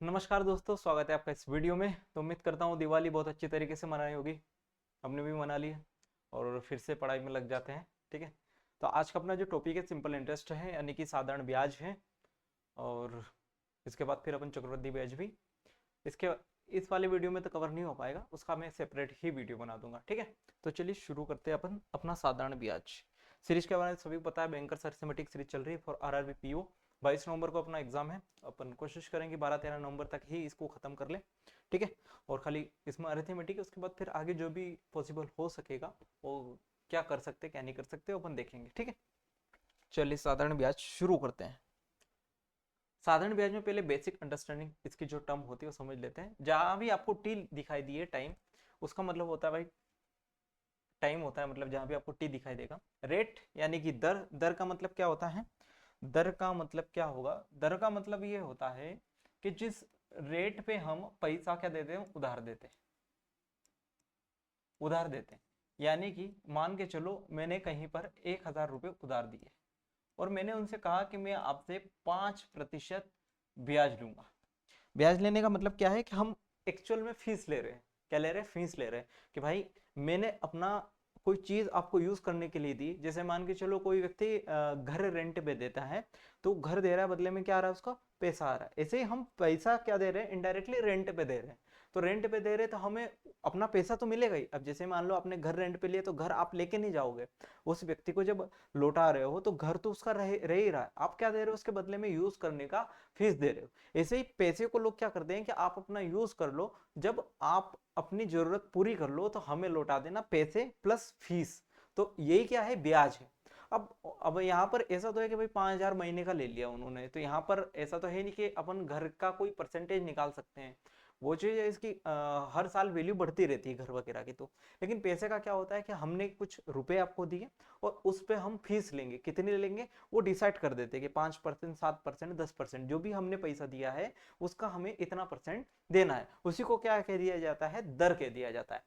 नमस्कार दोस्तों, स्वागत है आपका इस वीडियो में। तो उम्मीद करता हूँ दिवाली बहुत अच्छी तरीके से मनाई होगी। हमने भी मना ली है और फिर से पढ़ाई में लग जाते हैं। ठीक है, तो आज का अपना जो टॉपिक है सिंपल इंटरेस्ट है, यानी कि साधारण ब्याज है। और इसके बाद फिर अपन चक्रवृद्धि ब्याज भी इसके इस वाले वीडियो में तो कवर नहीं हो पाएगा, उसका मैं सेपरेट ही वीडियो बना दूंगा। ठीक है, तो चलिए शुरू करते हैं अपन अपना साधारण ब्याज सीरीज के बारे में। सभी को पता है बैंकर्स अरिथमेटिक सीरीज चल रही है फॉर आरआरबी पीओ। 22 नवंबर को अपना एग्जाम है, अपन कोशिश करेंगे 12-13 नवंबर तक ही इसको खत्म कर ले। ठीक है, और खाली इसमें अरिथमेटिक है, उसके बाद फिर आगे जो भी पॉसिबल हो सकेगा वो क्या कर सकते क्या नहीं कर सकते अपन देखेंगे। ठीक है, चलिए साधारण ब्याज शुरू करते हैं। साधारण ब्याज में पहले बेसिक अंडरस्टैंडिंग इसकी जो टर्म होती है वो समझ लेते हैं। जहां भी आपको टी दिखाई दिए टाइम, उसका मतलब होता है भाई टाइम होता है, मतलब जहां भी आपको टी दिखाई देगा। रेट यानी कि दर, दर का मतलब क्या होता है? दर का मतलब क्या होगा? दर का मतलब ये होता है कि जिस रेट पे हम पैसा क्या देते हैं, उधार देते हैं। उधार देते हैं यानी कि मान के चलो मैंने कहीं पर 1,000 रुपये उधार दिए और मैंने उनसे कहा कि मैं आपसे 5% ब्याज लूंगा। ब्याज लेने का मतलब क्या है कि हम एक्चुअल में फीस ले रहे हैं। क्या ले रहे हैं? फीस ले रहे हैं कि भाई मैंने अपना कोई चीज आपको यूज करने के लिए दी। जैसे मान के चलो कोई व्यक्ति घर रेंट पे देता है, तो घर दे रहा है, बदले में क्या आ रहा है उसका? पैसा आ रहा है। ऐसे ही हम पैसा क्या दे रहे हैं? इनडायरेक्टली रेंट पे दे रहे हैं। तो रेंट पे दे रहे हैं तो हमें अपना पैसा तो मिलेगा ही। अब जैसे मान लो आपने घर रेंट पे लिया, तो घर आप लेके नहीं जाओगे। उस व्यक्ति को जब लौटा रहे हो तो घर तो उसका रह ही रहा है। आप क्या दे रहे हो? उसके बदले में यूज करने का फीस दे रहे हो। ऐसे ही पैसे को लोग क्या करते हैं कि आप अपना यूज कर लो, जब आप अपनी जरूरत पूरी कर लो तो हमें लौटा देना, पैसे प्लस फीस। तो यही क्या है? ब्याज है। अब यहाँ पर ऐसा तो है कि भाई 5,000 महीने का ले लिया उन्होंने, तो यहाँ पर ऐसा तो है नहीं कि अपन घर का कोई परसेंटेज निकाल सकते हैं। वो चीज है इसकी हर साल वैल्यू बढ़ती रहती है घर वगैरह की। तो लेकिन पैसे का क्या होता है कि हमने कुछ रुपए आपको दिए और उस पे हम फीस लेंगे। कितनी लेंगे वो डिसाइड कर देते हैं कि 5%, 7%, 10%, जो भी हमने पैसा दिया है उसका हमें इतना परसेंट देना है। उसी को क्या कह दिया जाता है? दर कह दिया जाता है।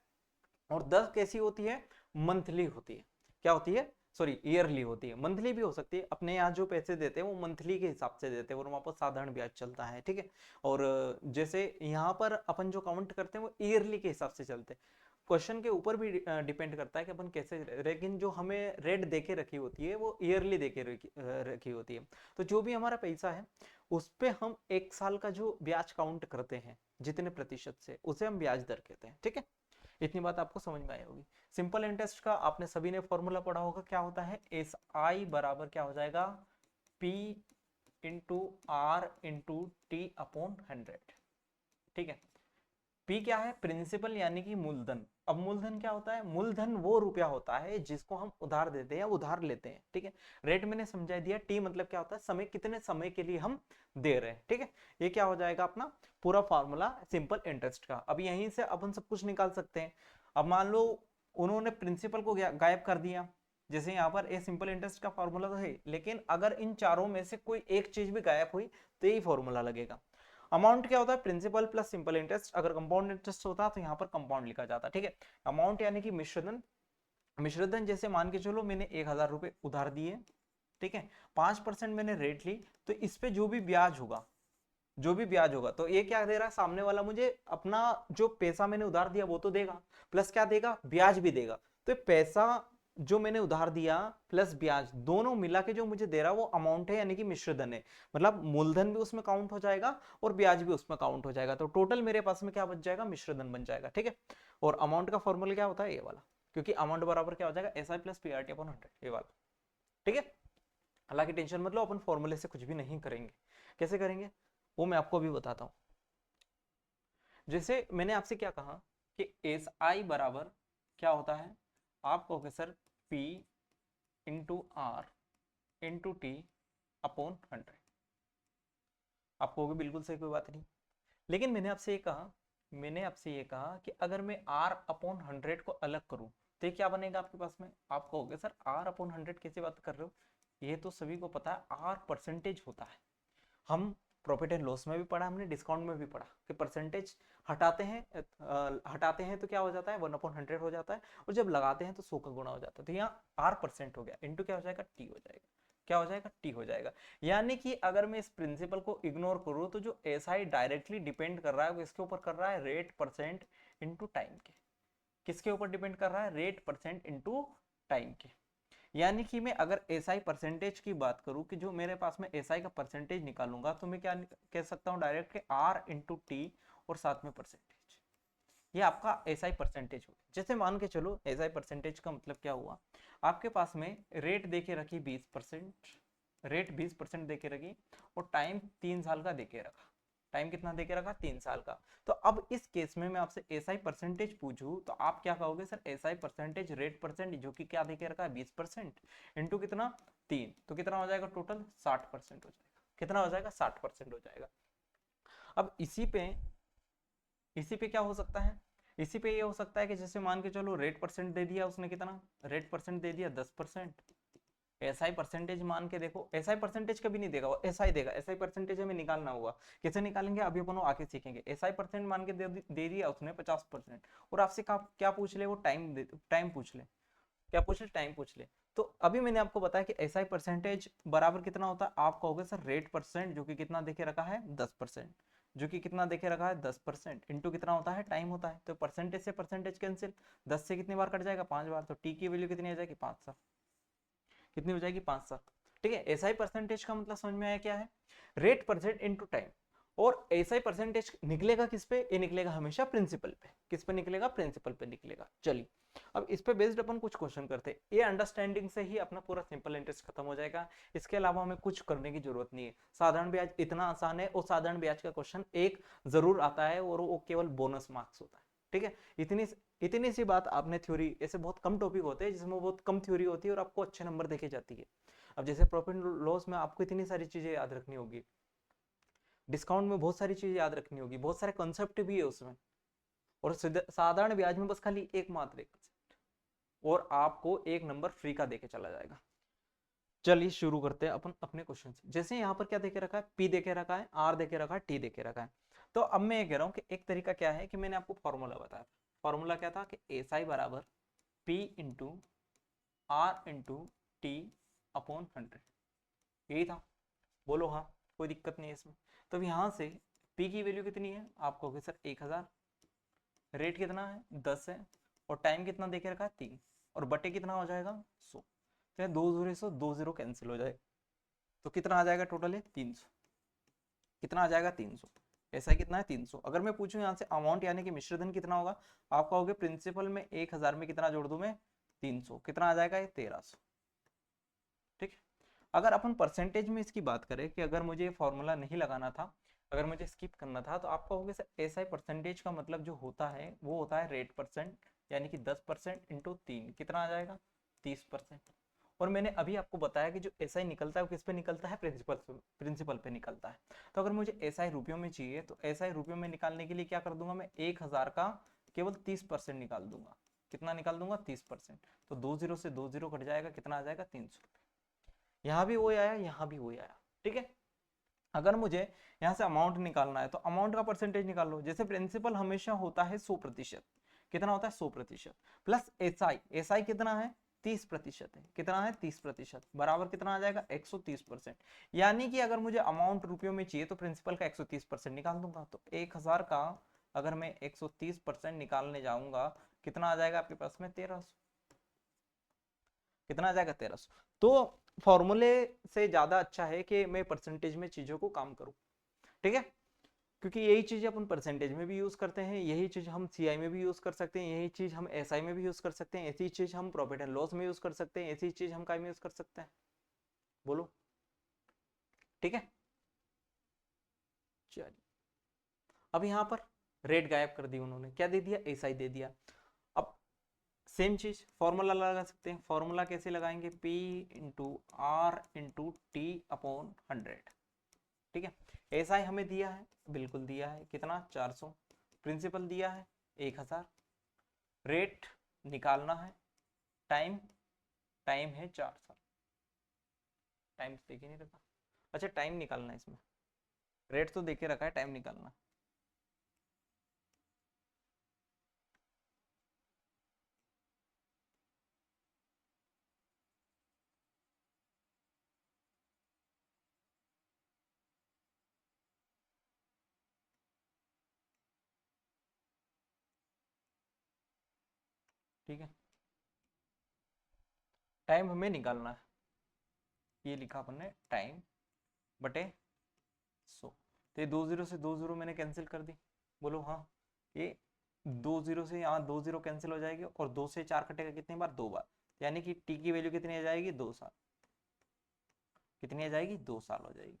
और दर कैसी होती है? मंथली होती है। क्या होती है? सॉरी, ईयरली होती है। मंथली भी हो सकती है। अपने यहाँ जो पैसे देते हैं वो मंथली के हिसाब से देते हैं और वहां पर साधारण ब्याज चलता है। ठीक है, और जैसे यहाँ पर अपन जो काउंट करते हैं वो ईयरली के हिसाब से चलते हैं। क्वेश्चन के ऊपर भी डिपेंड करता है कि अपन कैसे, लेकिन जो हमें रेट देके रखी होती है वो ईयरली देके रखी होती है। तो जो भी हमारा पैसा है उस पे हम 1 साल का जो ब्याज काउंट करते हैं जितने प्रतिशत से, उसे हम ब्याज दर कहते हैं। ठीक है, इतनी बात आपको समझ में आई होगी। सिंपल इंटरेस्ट का आपने सभी ने फॉर्मूला पढ़ा होगा। क्या होता है? एस आई बराबर क्या हो जाएगा? P into R into T upon 100। ठीक है, पी क्या है? प्रिंसिपल यानी कि मूलधन। अब मूलधन क्या होता है? मूलधन वो रुपया होता है जिसको हम उधार देते हैं या उधार लेते हैं। ठीक है, रेट मैंने समझा दिया। टी मतलब क्या होता है? समय, कितने समय के लिए हम दे रहे हैं। ठीक है, ये क्या हो जाएगा अपना पूरा फॉर्मूला सिंपल इंटरेस्ट का। अब यहीं से अपन सब कुछ निकाल सकते हैं। अब मान लो उन्होंने प्रिंसिपल को गायब कर दिया। जैसे यहाँ पर ए सिंपल इंटरेस्ट का फॉर्मूला तो है, लेकिन अगर इन चारों में से कोई एक चीज भी गायब हुई तो यही फॉर्मूला लगेगा। अमाउंट क्या होता है? Principal plus simple interest. अगर कंपाउंड इंटरेस्ट होता तो यहाँ पर कंपाउंड लिखा जाता। ठीक है, अमाउंट यानी कि मिश्रधन। मिश्रधन जैसे मान के चलो मैंने 1,000 रुपए उधार दिए। ठीक है, 5% मैंने रेट ली, तो इस पे जो भी ब्याज होगा, जो भी ब्याज होगा, तो ये क्या दे रहा है? सामने वाला मुझे अपना जो पैसा मैंने उधार दिया वो तो देगा, प्लस क्या देगा? ब्याज भी देगा। तो पैसा जो मैंने उधार दिया प्लस ब्याज दोनों मिला के जो मुझे दे रहा है वो अमाउंट है, यानी कि मिश्रधन है। मतलब मूलधन भी उसमें काउंट हो जाएगा और ब्याज भी उसमें काउंट हो जाएगा। तो टोटल मेरे पास में क्या बच जाएगा? मिश्रधन बन जाएगा। ठीक है, और अमाउंट का फॉर्मूला क्या होता है? ये वाला, क्योंकि अमाउंट बराबर क्या हो जाएगा? S I plus P R T upon 100, ये वाला। ठीक है, हालांकि टेंशन मत लो, अपन फॉर्मूले से कुछ भी नहीं करेंगे। कैसे करेंगे वो मैं आपको अभी बताता हूँ। जैसे मैंने आपसे क्या कहा कि एस आई बराबर क्या होता है? आप कहोगे sir P into R into T upon 100। आप कहोगे बिल्कुल सही, कोई बात नहीं। लेकिन मैंने आपसे ये कहा कि अगर मैं आर अपॉन 100 को अलग करूं तो ये क्या बनेगा आपके पास में? आप कहोगे सर आर अपॉन 100 कैसे बात कर रहे हो? ये तो सभी को पता है आर परसेंटेज होता है। हम प्रॉफिट एंड लॉस में भी पढ़ा, हमने डिस्काउंट में भी पढ़ा कि परसेंटेज हटाते हैं तो क्या हो जाता है? 1/100 हो जाता है, और जब लगाते हैं तो 100 का गुणा हो जाता है। तो यहाँ आर परसेंट हो गया, इंटू क्या हो जाएगा? टी हो जाएगा। क्या हो जाएगा, टी हो जाएगा। यानी कि अगर मैं इस प्रिंसिपल को इग्नोर करूं तो जो एसआई डायरेक्टली डिपेंड कर रहा है वो इसके ऊपर कर रहा है रेट परसेंट इंटू टाइम के। किसके ऊपर डिपेंड कर रहा है, रेट परसेंट इंटू टाइम के। यानी कि मैं अगर एसआई परसेंटेज की बात करूं कि जो मेरे पास में एसआई का परसेंटेज निकालूंगा तो मैं क्या कह सकता हूं डायरेक्ट के आर इंटू टी और साथ में परसेंटेज, ये आपका एसआई परसेंटेज हो। जैसे मान के चलो एसआई परसेंटेज का मतलब क्या हुआ, आपके पास में रेट देके रखी 20%, रेट 20% देके रखी और टाइम 3 साल का देके रखा। टाइम कितना देके रखा, 3 साल का। तो अब इस केस में मैं आपसे एसआई परसेंटेज पूछूं तो आप क्या कहोगे, sir SI percentage rate percent जो कि क्या देके रखा है 20% इंटू कितना 3, तो कितना हो जाएगा टोटल 60% हो जाएगा। कितना हो जाएगा, 60% हो जाएगा। अब इसी पे क्या हो सकता है, इसी पे ये हो सकता है कि जैसे मान के चलो रेट परसेंट दे दिया उसने, कितना रेट परसेंट दे दिया 10%, एसआई परसेंटेज मान के देखो, एसआई परसेंटेज कभी नहीं देगा वो, एसआई देगा। एसआई परसेंटेज हमें निकालना होगा, कैसे निकालेंगे अभी अपन आके सीखेंगे। एसआई परसेंट मान के दे दिया उसने 50%, और आपसे क्या पूछ ले वो, टाइम पूछ ले, क्या पूछ ले, टाइम पूछ ले। तो अभी मैंने आपको बताया कि एसआई परसेंटेज बराबर कितना होता है, आप कहोगे सर रेट परसेंट जो कि कितना देखे रखा है 10%, जो कि कितना देखे रखा है 10% इंटू कितना होता है, टाइम होता है। तो परसेंटेज से परसेंटेज कैंसिल, 10 से कितनी बार कट जाएगा, 5 बार। तो टी की वैल्यू कितनी आ जाएगी, 5 साल। कितनी हो जाएगी, 5 साल। ठीक है, एसआई परसेंटेज का मतलब समझ में आया क्या है, रेट परसेंट इंटू टाइम। और एसआई परसेंटेज निकलेगा किस पे, ये निकलेगा हमेशा प्रिंसिपल पे। किस पे निकलेगा, प्रिंसिपल पे निकलेगा। चलिए अब इस पे बेस्ड अपन कुछ क्वेश्चन करते हैं, ये अंडरस्टैंडिंग से ही अपना पूरा सिंपल इंटरेस्ट खत्म हो जाएगा। इसके अलावा हमें कुछ करने की जरूरत नहीं है। साधारण ब्याज इतना आसान है, और साधारण ब्याज का क्वेश्चन एक जरूर आता है और वो केवल बोनस मार्क्स होता है। ठीक है, इतनी सी बात आपने थ्योरी, ऐसे बहुत कम टॉपिक होते हैं जिसमें बहुत कम थ्योरी होती है और आपको अच्छे नंबर देखे जाती है। अब जैसे प्रॉफिट लॉस में आपको इतनी सारी चीजें याद रखनी होगी, डिस्काउंट में बहुत सारी चीजें याद रखनी होगी, बहुत सारे कॉन्सेप्ट भी है उसमें, और साधारण ब्याज में बस खाली एक मात्र एक concept, और आपको एक नंबर फ्री का देके चला जाएगा। चलिए शुरू करते हैं अपन अपने क्वेश्चन से। जैसे यहाँ पर क्या देके रखा है, पी देके रखा है, आर देके रखा है, टी देके रखा है। तो अब मैं ये कह रहा हूँ कि एक तरीका क्या है कि मैंने आपको फॉर्मूला बताया था। फॉर्मूला क्या था कि एस आई बराबर P into R into T upon 100, यही था। बोलो हाँ, कोई दिक्कत नहीं है इसमें। तो यहाँ से पी की वैल्यू कितनी है, आप कहोगे सर 1000, रेट कितना है 10 है, और टाइम कितना देके रखा है 3, और बटे कितना हो जाएगा 100। तो 2 जीरो कैंसिल हो जाएगा, तो कितना आ जाएगा टोटल है 300। कितना आ जाएगा 300, ऐसा कितना है 300। अगर मैं पूछूं यहाँ से अमाउंट यानी कि मिश्रधन कितना होगा, आप कहोगे प्रिंसिपल में 1000 में कितना जोड़ दूं मैं 300, कितना आ जाएगा ये 1300। ठीक है, अगर अपन परसेंटेज में इसकी बात करें कि अगर मुझे फॉर्मूला नहीं लगाना था, अगर मुझे स्किप करना था, तो आप कहोगे सर एसआई परसेंटेज का मतलब जो होता है वो होता है रेट परसेंट, यानी कि 10% इंटू 3 कितना आ जाएगा 30%। और मैंने अभी आपको बताया कि जो एसआई निकलता है वो किस पे निकलता है, प्रिंसिपल पे निकलता है। तो अगर मुझे एसआई रुपयों में चाहिए तो एसआई रुपयों में निकालने के लिए क्या कर दूंगा, मैं 1000 का केवल 30% निकाल दूंगा। कितना निकाल दूंगा 30%। तो 20 से 20 कट जाएगा, कितना आ जाएगा 300। यहाँ भी वही आया, यहाँ भी वही आया। ठीक है, अगर मुझे यहाँ से अमाउंट निकालना है तो अमाउंट का परसेंटेज निकाल लो। जैसे प्रिंसिपल हमेशा होता है 100%, कितना होता है 100%, प्लस एसआई, एसआई कितना है 30% है, कितना है 30%, बराबर कितना आ जाएगा 130%। यानी कि अगर मुझे अमाउंट रुपयों में चाहिए तो प्रिंसिपल का 130% निकाल दूंगा। तो 1000 का अगर मैं 130% निकालने जाऊंगा, कितना आ जाएगा आपके पास में 1300। कितना आ जाएगा 1300। तो फॉर्मूले से ज्यादा अच्छा है कि मैं परसेंटेज में चीजों को काम करूं। ठीक है, क्योंकि यही चीज अपन परसेंटेज में भी यूज करते हैं, यही चीज हम सीआई में भी यूज कर सकते हैं, यही चीज हम एसआई में भी यूज कर सकते हैं, ऐसी चीज हम प्रॉफिट एंड लॉस में यूज कर सकते हैं, ऐसी चीज हम काय में यूज कर सकते हैं, बोलो। ठीक है, चलिए अब यहाँ पर रेट गायब कर दी उन्होंने, क्या दे दिया एसआई दे दिया। अब सेम चीज फॉर्मूला लगा सकते हैं। फॉर्मूला कैसे लगाएंगे, P into R into T upon 100। ठीक है, एसआई हमें दिया है, बिल्कुल दिया है, कितना 400, प्रिंसिपल दिया है 1000, रेट निकालना है, टाइम टाइम है 4 साल, टाइम तो देख ही नहीं रखा। अच्छा टाइम निकालना है इसमें, रेट तो देखे रखा है, टाइम निकालना। ठीक है, टाइम हमें निकालना है, ये लिखा अपन ने टाइम बटे 100। तो ये 2 जीरो से 2 जीरो मैंने कैंसिल कर दी, बोलो हाँ। ये 2 जीरो से यहाँ 2 जीरो कैंसिल हो जाएगी और 2 से 4 कटेगा कितनी बार, 2 बार, यानी कि टी की वैल्यू कितनी आ जाएगी, 2 साल। कितनी आ जाएगी, 2 साल हो जाएगी।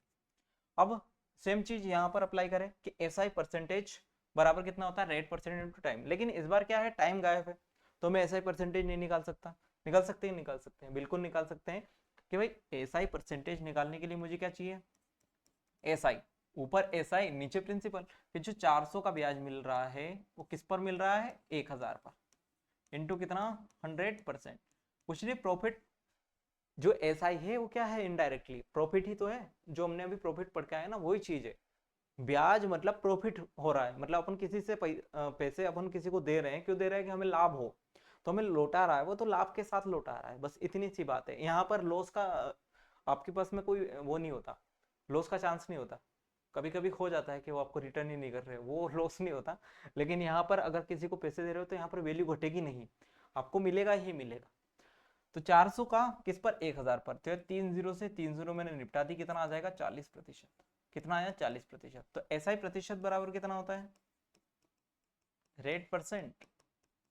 अब सेम चीज यहाँ पर अप्लाई करें कि एसआई परसेंटेज बराबर कितना होता है, रेट परसेंटेज इनटू टाइम। लेकिन इस बार क्या है, टाइम गायब है, तो मैं एसआई परसेंटेज नहीं निकाल सकता। निकाल सकते हैं, निकाल सकते हैं, बिल्कुल निकाल सकते हैं कि भाई एसआई परसेंटेज निकालने के लिए मुझे क्या चाहिए, एसआई, ऊपर एसआई नीचे प्रिंसिपल। फिर जो 400 का ब्याज मिल रहा है वो किस पर मिल रहा है, 1000 पर, इंटू कितना, 100%। कुछ नहीं, प्रॉफिट जो एसआई है वो क्या है, इनडायरेक्टली प्रॉफिट ही तो है, जो हमने अभी प्रॉफिट पढ़ के आए ना वही चीज है। ब्याज मतलब प्रॉफिट हो रहा है, मतलब अपन किसी से पैसे अपन किसी को दे रहे हैं, क्यों दे रहे हैं, कि हमें लाभ हो, तो हमें लौटा रहा है वो, तो लाभ के साथ लौटा रहा है, बस इतनी सी बात है। यहाँ पर लॉस का आपके पास में कोई वो नहीं होता, लॉस का चांस नहीं होता। कभी कभी हो जाता है कि वो आपको रिटर्न ही नहीं कर रहे, वो लॉस नहीं होता। लेकिन यहाँ पर अगर किसी को पैसे दे रहे हो तो यहाँ पर वैल्यू घटेगी नहीं, आपको मिलेगा ही मिलेगा। तो 400 का किस पर, 1000 पर, तो 3 जीरो से 3 जीरो मैंने निपटा दी, कितना आ जाएगा, 40%। कितना आया, 40%। तो एसआई प्रतिशत बराबर कितना होता है, रेट परसेंट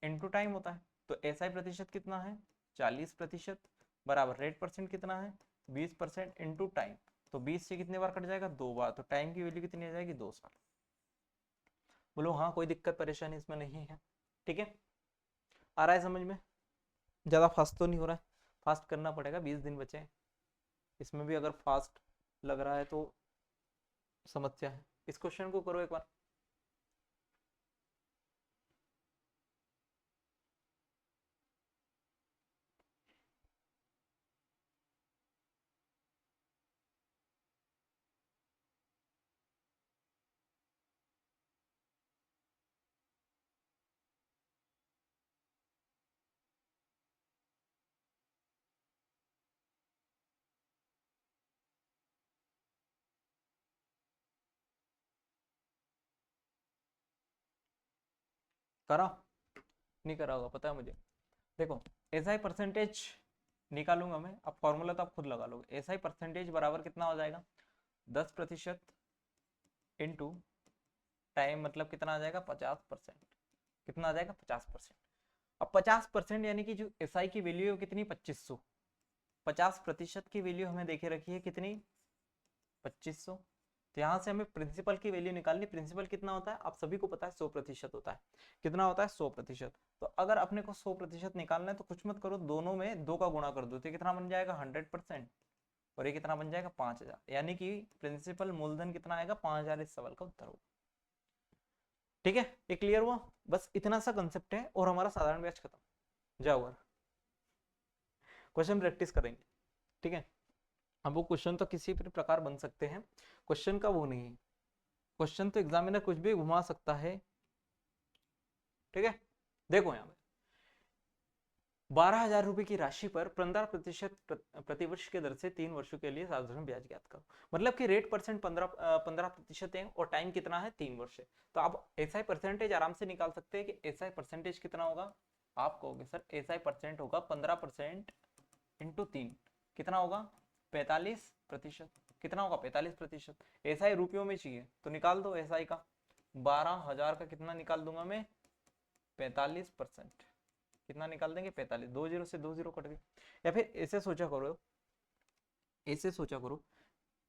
इनटू टाइम होता है। तो एसआई प्रतिशत कितना है, 40% बराबर रेट परसेंट कितना है, 20% इनटू टाइम। तो 20 से कितने बार कट जाएगा, 2 बार, तो टाइम की वैल्यू कितनी आ जाएगी, 2 साल। बोलो हाँ, कोई दिक्कत परेशानी इसमें नहीं है, ठीक है, आ रहा है समझ में, ज्यादा फास्ट तो नहीं हो रहा है, फास्ट करना पड़ेगा, 20 दिन बचे हैं, इसमें भी अगर फास्ट लग रहा है तो समस्या है। इस क्वेश्चन को करो एक बार। करा, नहीं करा होगा पता है मुझे। देखो, एसआई परसेंटेज निकालूंगा मैं, अब फॉर्मूला तो आप खुद लगा लोगे। एसआई परसेंटेज बराबर कितना हो जाएगा, 10% इंटू टाइम, मतलब कितना आ जाएगा, 50%। कितना आ जाएगा, 50%। अब 50% यानी कि जो एसआई की वैल्यू है कितनी, 2500। 50% की वैल्यू हमें देखे रखी है कितनी, 2500। तो यहाँ से हमें प्रिंसिपल की वैल्यू निकालनी। प्रिंसिपल कितना होता है, आप सभी को पता है, 100% होता है। कितना होता है, 100%। तो अगर अपने को 100% निकालना है तो कुछ मत करो, दोनों में 2 का गुणा कर दो, तो कितना बन जाएगा, 100%। और ये कितना बन जाएगा, 5000, यानी कि प्रिंसिपल मूलधन कितना आएगा, 5000। इस सवाल का उत्तर होगा। ठीक है, ये क्लियर हुआ, बस इतना सा कंसेप्ट है और हमारा साधारण ब्याज खत्म। जाओ क्वेश्चन प्रैक्टिस करेंगे, ठीक है। अब वो क्वेश्चन तो किसी भी प्रकार बन सकते हैं, क्वेश्चन का वो नहीं है, क्वेश्चन तो एग्जामिनर कुछ भी घुमा सकता है, ठीक है। देखो यहाँ पे 12,000 रुपए की राशि पर 15% प्रतिवर्ष के दर से 3 वर्षों के लिए साधारण ब्याज ज्ञात करो। मतलब कि रेट परसेंट 15% है और टाइम कितना है, 3 वर्ष है। तो आप एसआई परसेंटेज आराम से निकाल सकते हैं कि एसआई परसेंटेज कितना होगा। आप कहोगे सर एसआई परसेंट होगा 15% इंटू 3, कितना होगा, 45%। कितना होगा, 45%। एसआई रुपयों में चाहिए तो निकाल दो एसआई का, 12,000 का कितना निकाल दूंगा मैं, 45%। कितना निकाल देंगे, 45। 2 जीरो से 2 जीरो कट गए। या फिर ऐसे सोचा करो, ऐसे सोचा करो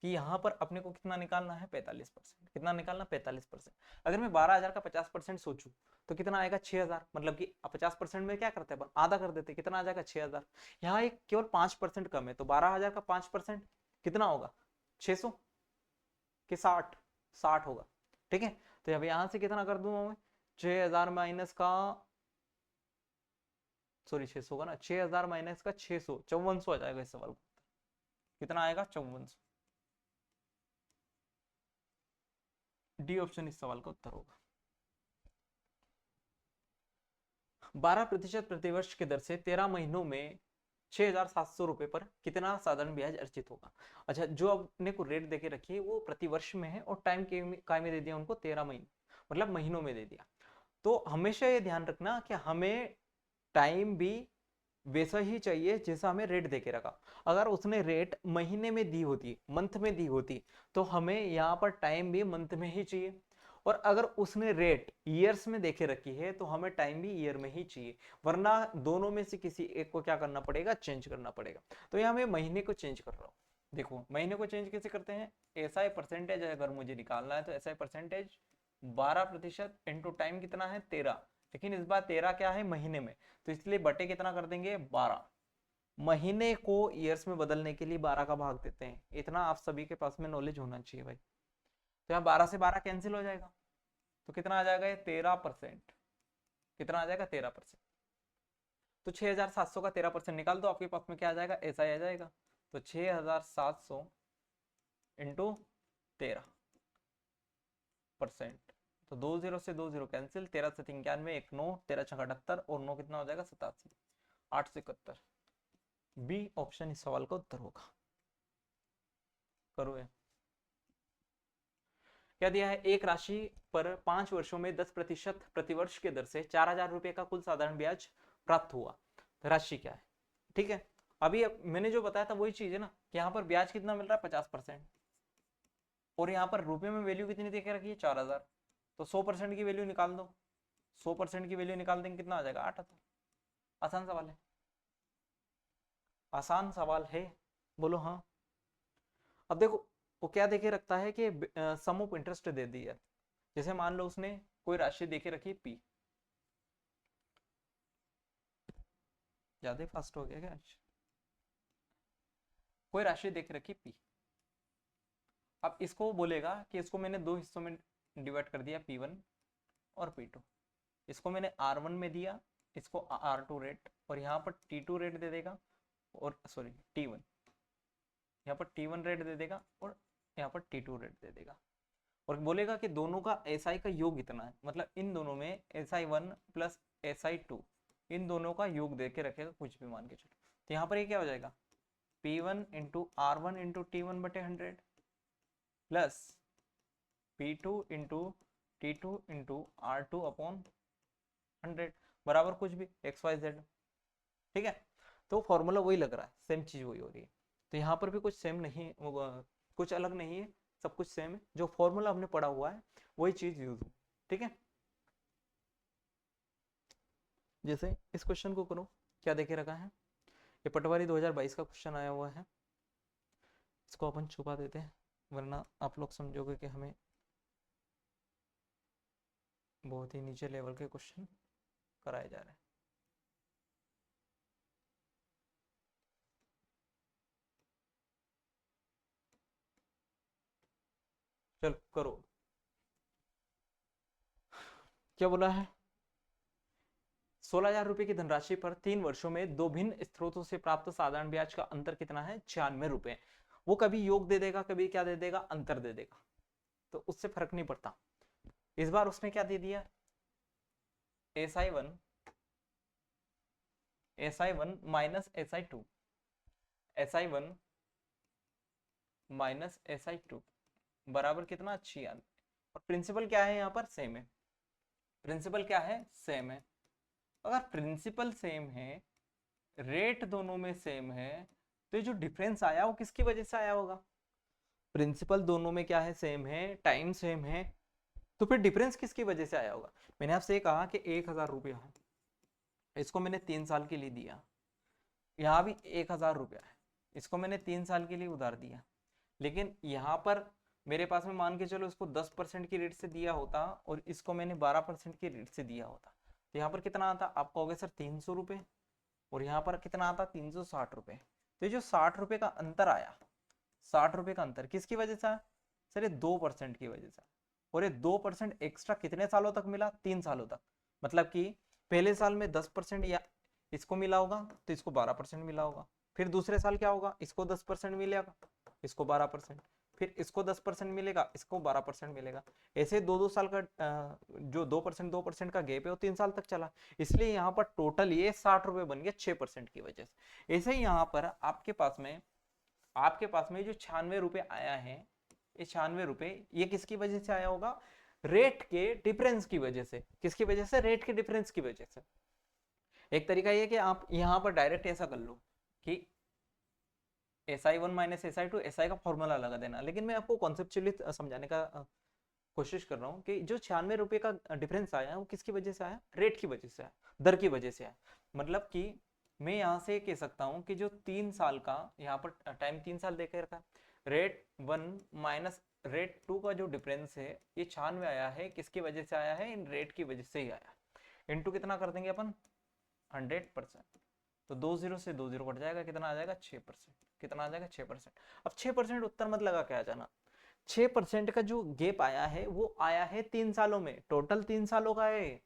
कि यहाँ पर अपने को कितना निकालना है, 45%। कितना निकालना, 45%। अगर मैं 12,000 का 50% सोचूं तो कितना आएगा, 6,000। मतलब कि 50% में क्या करते हैं अपन, आधा कर देते, कितना आ जाएगा, 6,000। यहाँ एक केवल 5% कम है, तो 12,000 का 5% कितना होगा, 600 कि 60 होगा, ठीक है। तो अब यहाँ से कितना कर दूंगा मैं, 6,000 माइनस का, सॉरी 600 होगा ना, 6,000 माइनस का 600, 5400 आ जाएगा इस सवाल को। कितना आएगा, 5400। डी ऑप्शन इस सवाल का उत्तर होगा। 12% प्रतिवर्ष के दर से 13 महीनों में 6,700 रुपए पर कितना साधारण ब्याज अर्जित होगा। अच्छा, जो अपने को रेट देके रखी है वो प्रतिवर्ष में है और टाइम के काय में दे दिया उनको, 13 महीने, मतलब महीनों में दे दिया। तो हमेशा ये ध्यान रखना कि हमें टाइम भी वैसा ही चाहिए जैसा हमें रेट देके रखा। अगर उसने रेट महीने में दी होती, मंथ में दी होती, तो हमें यहाँ पर टाइम भी मंथ में ही चाहिए। और अगर उसने रेट ईयर्स में देके रखी है तो हमें टाइम भी ईयर में ही चाहिए, वरना दोनों में से किसी एक को क्या करना पड़ेगा, चेंज करना पड़ेगा। तो यहाँ मैं महीने को चेंज कर रहा हूँ। देखो महीने को चेंज कैसे करते हैं, एसआई परसेंटेज अगर मुझे निकालना है तो एसआई परसेंटेज 12% इंटू टाइम कितना है 13, लेकिन इस बार 13 क्या है महीने में, तो इसलिए बटे कितना कर देंगे 12। महीने को ईयर्स में बदलने के लिए 12 का भाग देते हैं, इतना आप सभी के पास में नॉलेज होना चाहिए भाई। तो यहाँ 12 से 12 कैंसिल हो जाएगा, तो कितना आ जाएगा ये 13%, कितना आ जाएगा 13%। तो 6700 का 13% निकाल दो, आपके पास में क्या आ जाएगा, ऐसा आ जाएगा। तो 6700 इंटू 13%, तो 20 से 20 कैंसिल, 13 से 3 91, 1 9, 13 छक्का 78 और 9 कितना हो जाएगा 87, 871। बी ऑप्शन इस सवाल का उत्तर होगा। करो ये। क्या दिया है, एक राशि पर 5 वर्षों में 10% प्रतिवर्ष के दर से 4000 रुपए का कुल साधारण ब्याज प्राप्त हुआ। तो राशि क्या है, ठीक है। अभी मैंने जो बताया था वही चीज है ना, कि यहाँ पर ब्याज कितना मिल रहा है 50%, और यहाँ पर रुपए में वैल्यू कितनी देके रखी है 4000, तो 100% की वैल्यू निकाल दो, 100% की वैल्यू निकाल देंगे कितना आ जाएगा 8000। आसान सवाल है, आसान सवाल है, बोलो हाँ। अब देखो वो क्या देके रखता है कि सम ऑफ इंटरेस्ट दे दी है। जैसे मान लो उसने कोई राशि देके रखी पी, ज्यादा फास्ट हो गया क्या आज, कोई राशि देके रखी पी। अब इसको बोलेगा कि इसको मैंने दो हिस्सों में डिवाइड कर दिया, P1 और P2। इसको मैंने R1 में दिया, इसको R2 रेट, और यहाँ पर T2 रेट दे देगा, और सॉरी T1, यहाँ पर T1 रेट दे देगा और यहाँ पर T2 रेट दे देगा। और बोलेगा कि दोनों का SI का योग कितना है, मतलब इन दोनों में SI1 प्लस SI2 इन दोनों का योग दे के रखेगा, कुछ भी मान के चलो। तो यहाँ पर ये क्या हो जाएगा, P1 into R1 into T1 बटे 100 plus P2 into T2 into R2 upon 100 बराबर कुछ भी XYZ, ठीक है। तो फॉर्मूला वही लग रहा है, सेम चीज वही हो रही है। तो यहाँ पर भी कुछ सेम नहीं, कुछ अलग नहीं है, सब कुछ सेम है, जो फॉर्मूला हमने पढ़ा हुआ है वही चीज यूज है, ठीक है। जैसे इस क्वेश्चन को करो, क्या देखे रखा है, ये पटवारी 2022 का क्वेश्चन आया हुआ है, इसको अपन छुपा देते हैं, वरना आप लोग समझोगे कि हमें बहुत ही नीचे लेवल के क्वेश्चन कराए जा रहे हैं। चल करो, क्या बोला है, 16,000 रुपए की धनराशि पर 3 वर्षों में दो भिन्न स्रोतों से प्राप्त साधारण ब्याज का अंतर कितना है 96 रुपए। वो कभी योग दे देगा, कभी क्या दे देगा, अंतर दे देगा, तो उससे फर्क नहीं पड़ता। इस बार उसने क्या दे दिया, SI1 minus SI2, SI1 minus SI2 बराबर कितना 96। और प्रिंसिपल क्या है यहाँ पर, सेम है, प्रिंसिपल क्या है, सेम है। अगर प्रिंसिपल सेम है, रेट दोनों में सेम है, तो ये जो डिफरेंस आया वो किसकी वजह से आया होगा, प्रिंसिपल दोनों में क्या है, सेम है, टाइम सेम है, तो फिर डिफरेंस किसकी वजह से आया होगा। मैंने आपसे ये कहा कि 1000 रुपया है, इसको मैंने 3 साल के लिए दिया, यहाँ भी 1000 रुपया है, इसको मैंने 3 साल के लिए उधार दिया, लेकिन यहाँ पर मेरे पास में मान के चलो इसको 10% की रेट से दिया होता और इसको मैंने 12% की रेट से दिया होता, तो यहाँ पर कितना आता, आप कहोगे सर 300 रुपये, और यहाँ पर कितना आता 360 रुपये। तो ये जो 60 रुपये का अंतर आया, 60 रुपये का अंतर किसकी वजह से आया, सर ये 2% की वजह से, और ये 2% एक्स्ट्रा कितने सालों तक मिला, 3 सालों तक। मतलब कि पहले साल में 10% या इसको मिला होगा तो इसको 12% मिला होगा, फिर दूसरे साल क्या होगा, इसको 10% मिलेगा, इसको 12%, फिर इसको 10% मिलेगा, इसको 12% मिलेगा। ऐसे 2-2 साल का जो 2% का गैप है वो 3 साल तक चला, इसलिए यहाँ पर टोटल ये 60 रुपए बन गया 6% की वजह से। ऐसे ही यहाँ पर आपके पास में जो 96 रुपए आया है, ये 96 रुपए ये किसकी वजह से आया होगा, रेट के डिफरेंस की वजह से। किसकी वजह से, रेट के डिफरेंस की वजह से। एक तरीका ये कि आप यहाँ पर डायरेक्ट ऐसा कर लो कि SI1 माइनस SI2, SI का फॉर्मूला लगा देना, लेकिन मैं आपको कॉन्सेप्चुअली समझाने का कोशिश कर रहा हूँ कि जो 96 रुपये का डिफरेंस आया है वो किसकी वजह से आया, रेट की वजह से आया, दर की वजह से आया। मतलब कि मैं यहाँ से कह सकता हूँ कि जो 3 साल का यहाँ पर टाइम 3 साल देखे रखा, रेट 1 माइनस रेट 2 का जो डिफरेंस है ये 96 आया है, किसकी वजह से आया है, इन रेट की वजह से ही आया। इनटू कितना कर देंगे अपन, 100%, तो 20 से 20 कट जाएगा, कितना आ जाएगा 6%, कितना आ जाएगा 6%। अब 6% उत्तर मत लगा के आ जाना, 6% का जो गेप आया है वो आया है 3 सालों में, टोटल 3 सालों का है।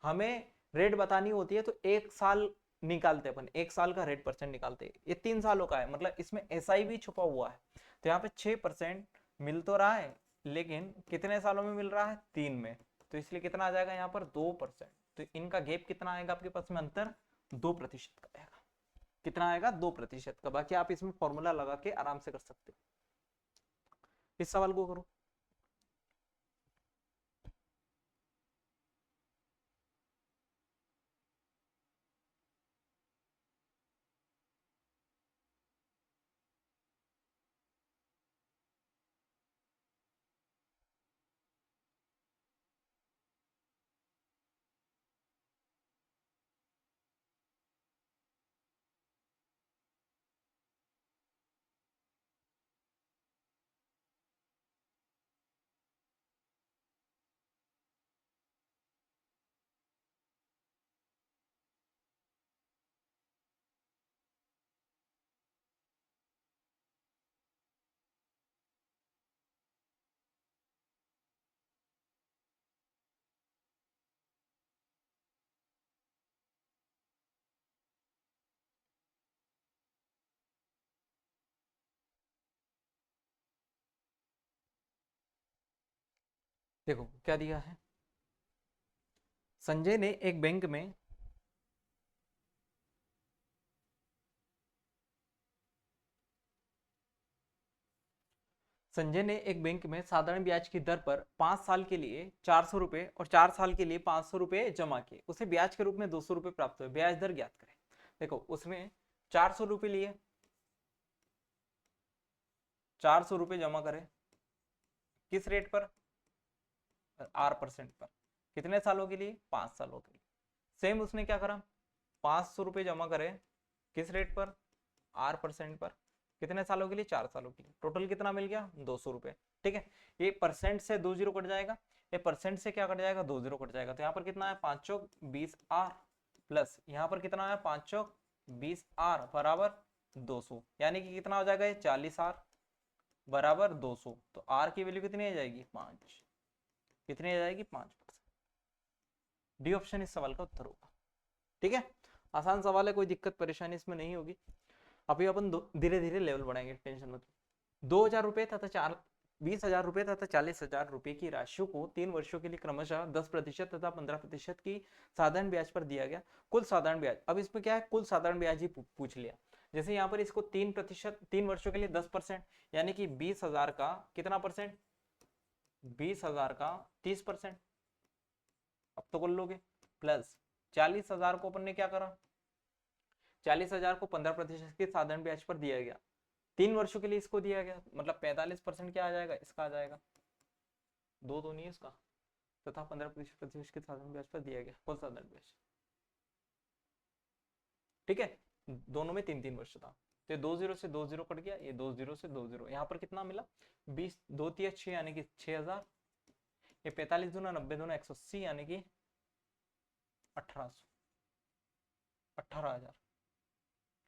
हमें रेट बतानी होती है तो 1 साल निकालते अपन, 1 साल का रेट परसेंट निकालते हैं, ये 3 सालों का है, मतलब इसमें SI भी छुपा हुआ है। तो यहाँ पे 6% मिल तो रहा है, लेकिन कितने सालों में मिल रहा है, 3 में, तो इसलिए कितना आ जाएगा यहाँ पर 2%। तो इनका गेप कितना आएगा आपके पास में, अंतर 2% का आएगा। कितना आएगा, 2% का। बाकी आप इसमें फॉर्मूला लगा के आराम से कर सकते हो। इस सवाल को करो। देखो क्या दिया है, संजय ने एक बैंक में संजय ने एक बैंक में साधारण ब्याज की दर पर 5 साल के लिए 400 रुपए और 4 साल के लिए 500 रुपए जमा किए, उसे ब्याज के रूप में 200 रुपए प्राप्त हुए, ब्याज दर ज्ञात करें। देखो उसने 400 रुपए लिए, 400 रुपए जमा करे, किस रेट पर, R% पर, कितने सालों के लिए, 5 सालों के लिए। सेम उसने क्या करा, 500 रुपए जमा करे, किस रेट पर, R% पर, कितने सालों के लिए, 4 सालों के लिए, टोटल कितना मिल गया, 200 रुपए। ठीक है, ये परसेंट से 2 जीरो कट जाएगा, ये परसेंट से क्या कट जाएगा, 2 जीरो कट जाएगा, तो यहाँ पर कितना है, 5 चौक 20R, प्लस यहाँ पर कितना है, 5 चौक 20R बराबर 200, यानी कि कितना हो जाएगा ये, 40R बराबर 200। तो R की वैल्यू कितनी आ जाएगी, 5, कितनी आ जाएगी, 5%। डी ऑप्शन इस सवाल का उत्तर होगा। ठीक है, आसान सवाल है, कोई दिक्कत परेशानी इसमें नहीं होगी। अभी अपन धीरे धीरे लेवल बढ़ाएंगे, टेंशन मत। 2,000 रुपए तथा 20,000 रुपए तथा 40,000 रुपए की राशियों को 3 वर्षों के लिए क्रमशः 10% तथा 15% की साधारण ब्याज पर दिया गया। कुल साधारण ब्याज, अब इसमें क्या है, कुल साधारण ब्याज ही पूछ लिया। जैसे यहाँ पर इसको 3%, 3 वर्षों के लिए 10%, यानी कि 20,000 का कितना परसेंट, 20,000 का 30%, अब तो कर लोगे, प्लस 40,000 को अपन ने क्या करा, 40,000 को 15% के साधारण ब्याज पर दिया गया, 3 वर्षों के लिए इसको दिया गया, मतलब 45% क्या आ जाएगा, इसका आ जाएगा, दो तो नहीं है इसका, तथा 15% के साधारण ब्याज पर दिया गया कुल साधारण ब्याज। ठीक है, दोनों में 3-3 वर्ष था, तो 2 जीरो से 2 जीरो कट गया, ये 2 जीरो से 2 जीरो, यहाँ पर कितना मिला, 20 2 3 6 यानी कि 6,000, ये 45 दूना 90 दूना 180 यानी कि 1800, 18,000,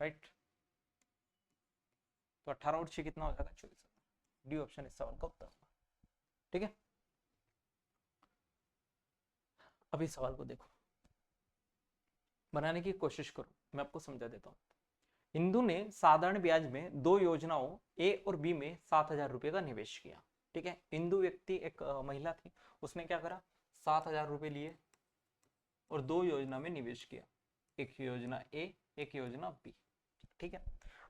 राइट। तो 18 और 6 कितना हो जाएगा, 24,000। डी ऑप्शन इस सवाल का उत्तर होगा। ठीक है, अभी सवाल को देखो, बनाने की कोशिश करो, मैं आपको समझा देता हूँ। इंदु ने साधारण ब्याज में 2 योजनाओं ए और बी में 7,000 रुपए का निवेश किया। ठीक है, इंदु व्यक्ति एक महिला थी, उसने क्या करा, 7,000 रुपए लिए और 2 योजना में निवेश किया, एक योजना ए, एक योजना बी। ठीक है,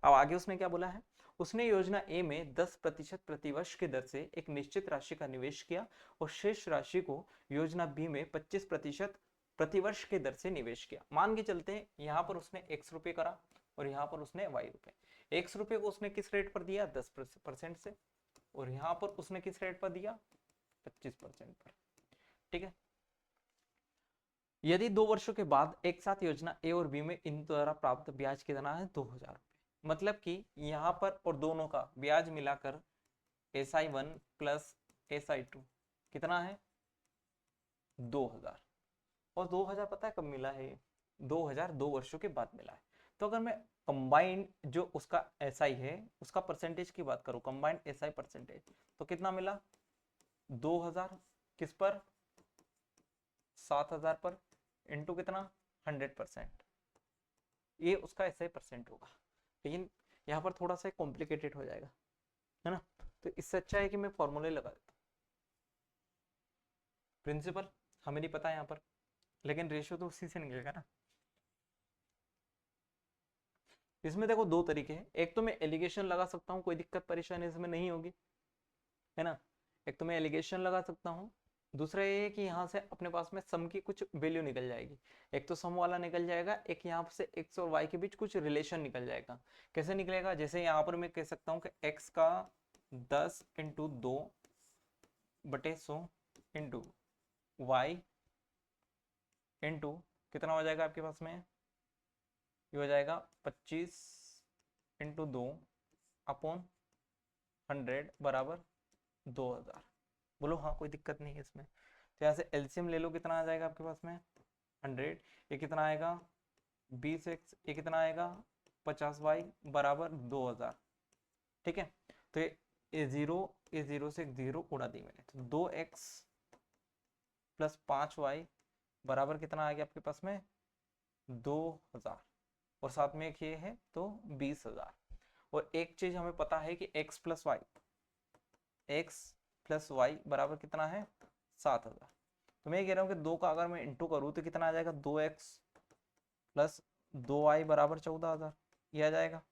अब आगे उसने क्या बोला है, उसने योजना ए में 10% प्रतिवर्ष की दर से एक निश्चित राशि का निवेश किया और शेष राशि को योजना बी में 25% प्रतिवर्ष के दर से निवेश किया। मान के चलते हैं यहाँ पर उसने x रुपए करा और यहाँ पर उसने y रुपए। x रुपए को उसने किस रेट पर दिया? 10% से, और यहाँ पर उसने किस रेट पर दिया? 25% पर। ठीक है। यदि 2 वर्षों के बाद एक साथ योजना ए और बी में इन द्वारा प्राप्त ब्याज कितना है? 2000 रुपए। मतलब कि यहाँ पर और दोनों का ब्याज मिलाकर SI1 प्लस SI2 कितना है? 2000। और 2000 पता है कब मिला है? 2000 2 वर्षों के बाद मिला है। तो अगर मैं कंबाइंड जो उसका SI है उसका परसेंटेज की बात करूं, कंबाइंड SI परसेंटेज, तो कितना मिला? 2000 किस पर? 7000 पर, इंटू कितना? 100%। ये उसका SI परसेंट होगा। लेकिन यहाँ पर थोड़ा सा कॉम्प्लिकेटेड हो जाएगा, है ना? तो इससे अच्छा है कि मैं फॉर्मूले लगा देता हूँ। प्रिंसिपल हमें नहीं पता यहाँ पर, लेकिन रेशियो तो उसी से निकलेगा ना। इसमें देखो दो तरीके हैं। एक तो मैं एलिगेशन लगा सकता हूँ, कोई दिक्कत परेशानी इसमें नहीं होगी, है ना। एक तो मैं एलिगेशन लगा सकता हूँ, दूसरा ये है कि यहाँ से अपने पास में सम की कुछ वैल्यू निकल जाएगी। एक तो सम वाला निकल जाएगा, एक यहाँ से x और y के बीच कुछ रिलेशन निकल जाएगा। कैसे निकलेगा? जैसे यहाँ पर मैं कह सकता हूँ कि x का 10 इंटू 2 बटे 100 इंटू y इंटू कितना हो जाएगा आपके पास में? ये हो जाएगा 25 इंटू 2 अपॉन 100 बराबर 2000। बोलो हाँ, कोई दिक्कत नहीं है इसमें। तो यहाँ से एलसीएम ले लो, कितना आ जाएगा आपके पास में? 100। ये कितना आएगा? 20x। ये कितना आएगा? 50y बराबर 2000। ठीक है। तो ये जीरो से जीरो उड़ा दी मैंने, तो 2x प्लस 5y बराबर कितना आ गया आपके पास में? 2000। और साथ में एक ये है तो 20000। और एक चीज हमें पता है कि x प्लस वाई बराबर कितना है? 7000। तो मैं ये कह रहा हूँ कि 2 का अगर मैं इंटू करूँ तो कितना आ जाएगा? 2x प्लस 2y बराबर 14000। ये आ जाएगा,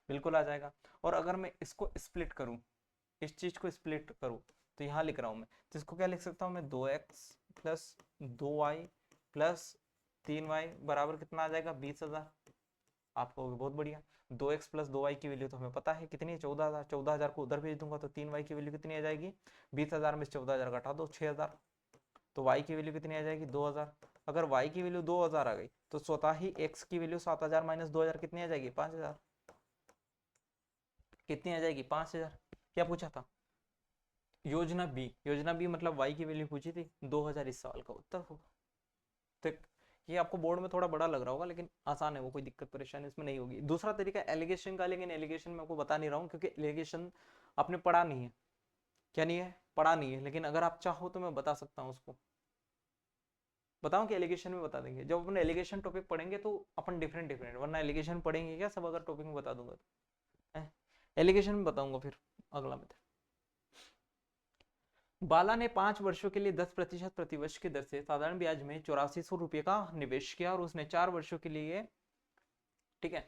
बिल्कुल आ जाएगा। और अगर मैं इसको स्प्लिट करूँ, इस चीज को स्प्लिट करूँ, तो यहाँ लिख रहा हूँ मैं, तो इसको क्या लिख सकता हूँ मैं? 2x plus 2y plus 3y बराबर कितना आ जाएगा? 20000। आप कहोगे बहुत बढ़िया, 2x प्लस 2y की वैल्यू तो हमें पता है कितनी है? 14000। 14000 को उधर भेज दूंगा तो 3y की वैल्यू कितनी आ जाएगी? 20000 में 14000 घटा दो, 6000। तो y की वैल्यू कितनी आ जाएगी? 2000। अगर y की वैल्यू 2000 आ गई तो स्वतः ही x की वैल्यू 7000 माइनस 2000 कितनी आ जाएगी? 5000। कितनी आ जाएगी? 5000। क्या पूछा था? योजना बी मतलब y की वैल्यू पूछी थी 2000। इस सवाल का उत्तर होगा। तो ये आपको बोर्ड में थोड़ा बड़ा लग रहा होगा, लेकिन आसान है वो, कोई दिक्कत परेशानी इसमें नहीं होगी। दूसरा तरीका एलिगेशन का, लेकिन एलिगेशन मैं आपको बता नहीं रहा हूँ क्योंकि एलिगेशन आपने पढ़ा नहीं है। क्या नहीं है? पढ़ा नहीं है। लेकिन अगर आप चाहो तो मैं बता सकता हूँ उसको। बताऊं कि एलिगेशन में बता देंगे? जब अपन एलिगेशन टॉपिक पढ़ेंगे तो अपन डिफरेंट, वरना एलिगेशन पढ़ेंगे क्या सब? अगर टॉपिक में बता दूंगा तो एलिगेशन में बताऊंगा फिर अगला मेथड। बाला ने 5 वर्षों के लिए 10% प्रतिवर्ष की दर से साधारण ब्याज में 8400 रुपये का निवेश किया, और उसने 4 वर्षों के लिए, ठीक है,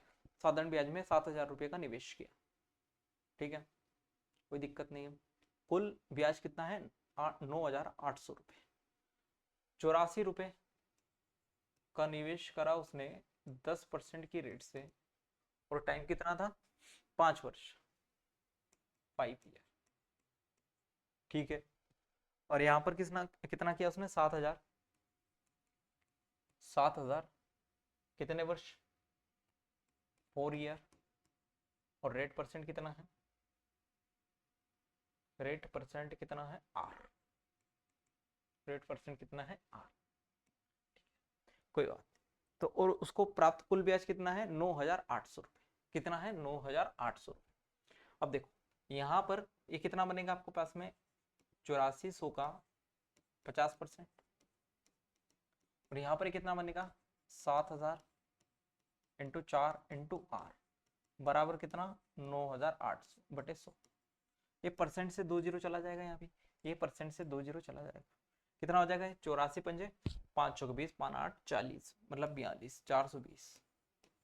साधारण ब्याज में 7000 रुपये का निवेश किया। ठीक है, कोई दिक्कत नहीं है। कुल ब्याज कितना है? 9800 रुपये। 84 रुपये का निवेश करा उसने 10% की रेट से, और टाइम कितना था? 5 वर्ष, 5 ईयर। ठीक है। और यहाँ पर कितना किया उसने? 7000। 7000 कितने वर्ष? 4 ईयर। और रेट परसेंट कितना है? रेट परसेंट कितना है? आर। रेट परसेंट कितना है? आर। कोई बात। तो और उसको प्राप्त कुल ब्याज कितना है? 9800 रुपये। कितना है? 9800 रुपये। अब देखो यहाँ पर ये कितना बनेगा आपके पास में? 8400 का 50%। और यहाँ पर कितना बनेगा? 7000 इंटू 4 इंटू आर बराबर कितना? 9800 बटे 100। ये परसेंट से 2 जीरो चला जाएगा यहाँ पे, ये परसेंट से 2 जीरो चला जाएगा। कितना हो जाएगा? 84 पंजे 5 चौक 20 5 8 40, मतलब 42, 420,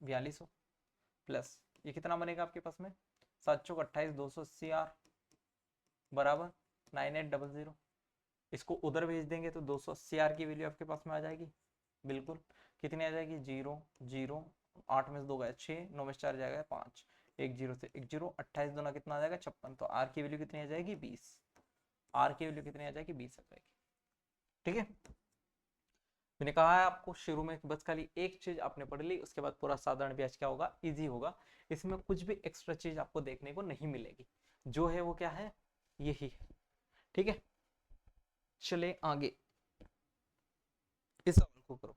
4200 प्लस ये कितना बनेगा आपके पास में? 7 चौक 28, 280 आर बराबर 9800। इसको उधर भेज देंगे तो 280 आर की वैल्यू आपके पास में आ जाएगी। बिल्कुल। कितनी आ जाएगी, 0 0, 8 में से 2 गया 6, 9 में से 4 जाएगा 5, एक जीरो से एक जीरो, 28 दूना कितना आ जाएगा 56, तो आर की वैल्यू कितनी आ जाएगी 20, आर की वैल्यू कितनी आ जाएगी 20 आ जाएगी। ठीक है, मैंने कहा है आपको शुरू में बस खाली एक चीज आपने पढ़ ली, उसके बाद पूरा साधारण ब्याज क्या होगा, इजी होगा। इसमें कुछ भी एक्स्ट्रा चीज आपको देखने को नहीं मिलेगी, जो है वो क्या है, यही है। ठीक है, चले आगे, इस सवाल को करो।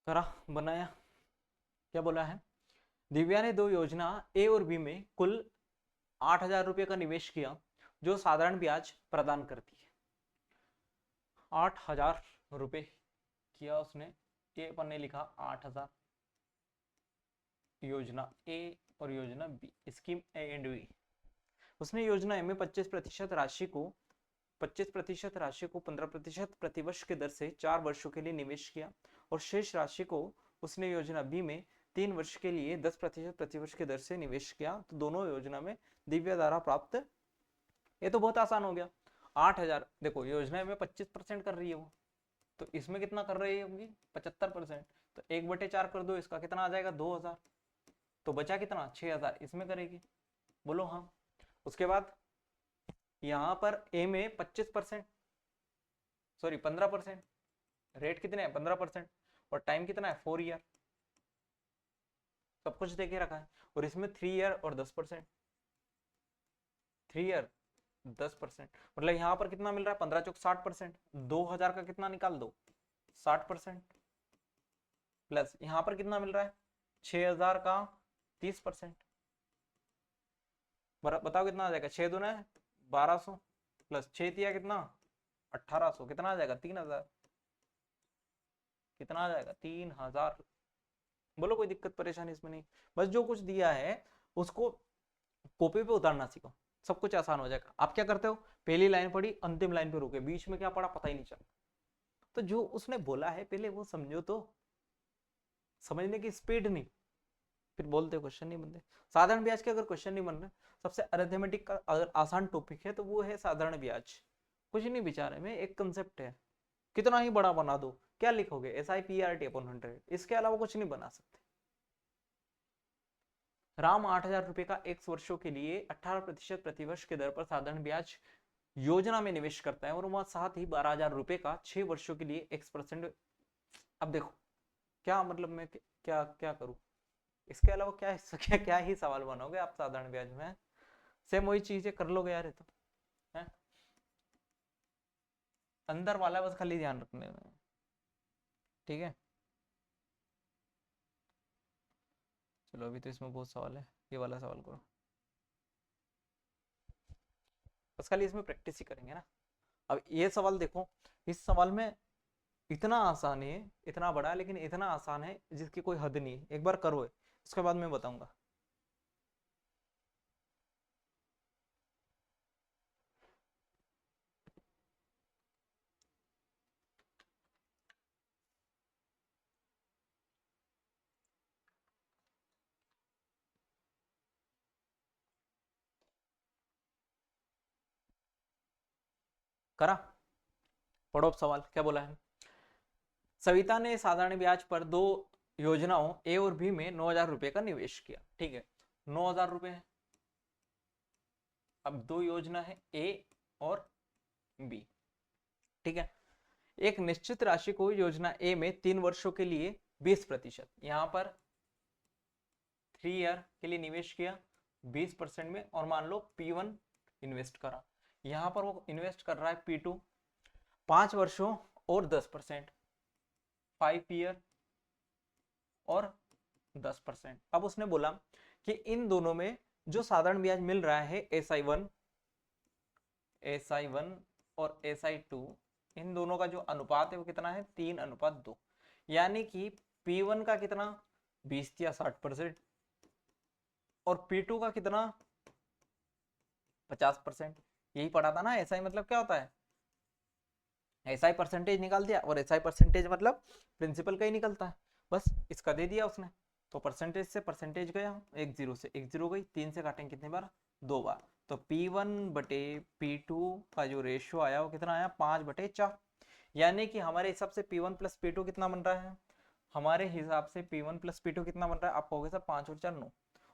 करा, बनाया, क्या बोला है, दिव्या ने दो योजना ए और बी में कुल 8,000 रुपये का निवेश किया, जो साधारण ब्याज प्रदान करती है। 8,000 रुपये किया उसने, ए पर ने लिखा 8,000, योजना ए और योजना B, scheme A and B. उसने योजना ए में 25% राशि को 15% प्रतिवर्ष के दर से 4 वर्षों के लिए निवेश किया, और शेष राशि को उसने योजना बी में 3 वर्ष के लिए 10% प्रतिवर्ष के दर से निवेश किया। तो दोनों योजना में दिव्या द्वारा प्राप्त, ये तो बहुत आसान हो गया। 8,000, देखो योजना में 25% कर रही है वो, तो इसमें कितना कर रही होगी 75%, तो 1/4 कर दो, इसका कितना आ जाएगा 2,000, तो बचा कितना 6,000 इसमें करेगी, बोलो हाँ। उसके बाद यहाँ पर ए में 25%, सॉरी 15%, रेट कितने हैं 15%, और टाइम कितना है 4 ईयर, सब कुछ देके रखा है, और इसमें 3 ईयर और 10%, 3 ईयर 10%, मतलब यहाँ पर कितना मिल रहा है 15 चौक 60%, 2,000 का कितना निकाल दो 60%, प्लस यहाँ पर कितना मिल रहा है 6,000 का 30%, बताओ कितना आ जाएगा, 6 दूना है 1,200, प्लस 6 तिया कितना 1,800, कितना आ जाएगा 3,000, कितना आ जाएगा 3,000। बोलो कोई दिक्कत परेशानी इसमें नहीं, बस जो कुछ दिया है उसको कॉपी पे उतारना सीखो, सब कुछ आसान हो जाएगा। आप क्या करते हो, पहली लाइन पढ़ी अंतिम लाइन पे रुके, बीच में क्या पढ़ा पता ही नहीं चला, तो जो उसने बोला है पहले वो समझो, तो समझने की स्पीड नहीं, फिर बोलते क्वेश्चन नहीं बनते। साधारण ब्याज के अगर क्वेश्चन नहीं बन रहे, सबसे अरिथमेटिक का अगर आसान टॉपिक है तो वो है साधारण ब्याज, कुछ नहीं विचार है में, एक कंसेप्ट है, कितना ही बड़ा बना दो, क्या लिखोगे SIPRT/100, इसके अलावा कुछ नहीं बना सकते। राम 8,000 रुपये का X वर्षों के लिए 18% प्रतिवर्ष के दर पर साधारण ब्याज योजना में निवेश करता है, और वह साथ ही 12,000 रुपये का 6 वर्षों के लिए X%। अब देखो क्या मतलब, मैं क्या क्या करूं, इसके अलावा क्या क्या क्या ही सवाल बनाओगे आप साधारण ब्याज में, सेम वही चीजें कर लोगे यार, ये तो है अंदर वाला, बस खाली ध्यान रखने में। ठीक है, चलो अभी तो इसमें बहुत सवाल है, ये वाला सवाल करो। बस खाली इसमें प्रैक्टिस ही करेंगे ना। अब ये सवाल देखो, इस सवाल में इतना आसान है, इतना बड़ा है, लेकिन इतना आसान है जिसकी कोई हद नहीं है। एक बार करो, उसके बाद मैं बताऊंगा। करा, पढ़ो अब सवाल क्या बोला है। सविता ने साधारण ब्याज पर दो योजनाओं ए और बी में 9,000 रुपए का निवेश किया। ठीक है, 9,000 रुपए है। अब दो योजना है ए और बी। ठीक है, एक निश्चित राशि को योजना ए में 3 वर्षों के लिए 20%, यहां पर 3 ईयर के लिए निवेश किया 20% में, और मान लो P1 इन्वेस्ट करा। यहां पर वो इन्वेस्ट कर रहा है P2 5 वर्षों और 10%, 5 ईयर और 10%। अब उसने बोला कि इन दोनों में जो साधारण ब्याज मिल रहा है SI1 और SI2, इन दोनों का जो अनुपात है वो कितना है 3:2। यानी कि P1 का कितना 20 या 60% और P2 का कितना 50%। यही पढ़ा था ना, SI मतलब क्या होता है, SI परसेंटेज निकाल दिया, और SI परसेंटेज मतलब प्रिंसिपल का ही निकलता है। बस इसका दे दिया उसने, तो परसेंटेज से परसेंटेज गया, एक जीरो से एक जीरो गई, 3 से काटेंगे कितने बार 2 बार, तो P1 बटे P2 का जो रेशियो आया वो कितना आया 5/4। यानी कि हमारे हिसाब से P1 प्लस P2 कितना बन रहा है, हमारे हिसाब से P1 प्लस P2 कितना बन रहा है, आप कहोगे सर 5 और 4 9,